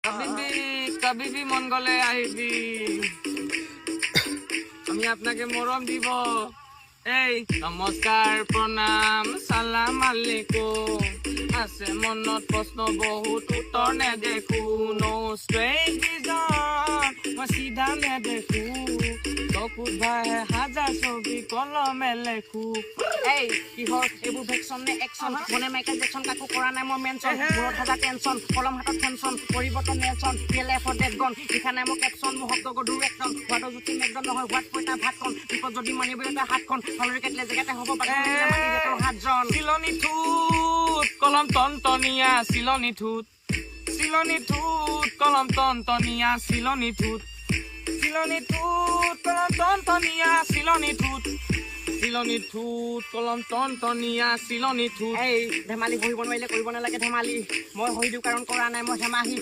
কবি বি মন গলে আহিবি আমি আপনাকে মৰম দিব এই নমস্কাৰ প্ৰণাম সালাম আলাইকুম আছে মনত প্ৰশ্ন বহুত উত্তৰ নেদেখো নো ষ্ট্ৰেঞ্জাৰ মই চিধা নেদেখো চকুত ভাহে হাজাৰ ছবি কলমে লেখো এই কিহৰ এইবোৰ ভেকচন নে একচন মনে মাইকেল জেকচন কাকো কৰা নাই মই মেনচন মূৰত হাজাৰ টেনচন কলম হাতত টেনচন পৰিৱৰ্তন নেলচন পিএলএফৰ ডেটগন লিখা নাই মই কেপচন মোৰ শব্দ গধুৰ একদম হোৱাটো যদি মেকডন নহয় হোৱাত পইতা ভাতখন বিপদ যদি মানিব এটা হাতখন ফলৰি কাটিলে জেগাতে হ'ব পাৰে হাতজন চিলনি ঠোঁট কলম টনটনীয়া চিলনি ঠোঁট কলম টনটনীয়া চিলনি ঠোঁট কলম টনটনীয়া চিলনি ঠোঁট কলম টনটনীয়া চিলনি ঠোঁট এই ধেমালি বহিব নোৱাৰিলে কৰিব নালাগে ধেমালি মই হৈ দিওঁ কাৰণ কৰা নাই মই ধেমালি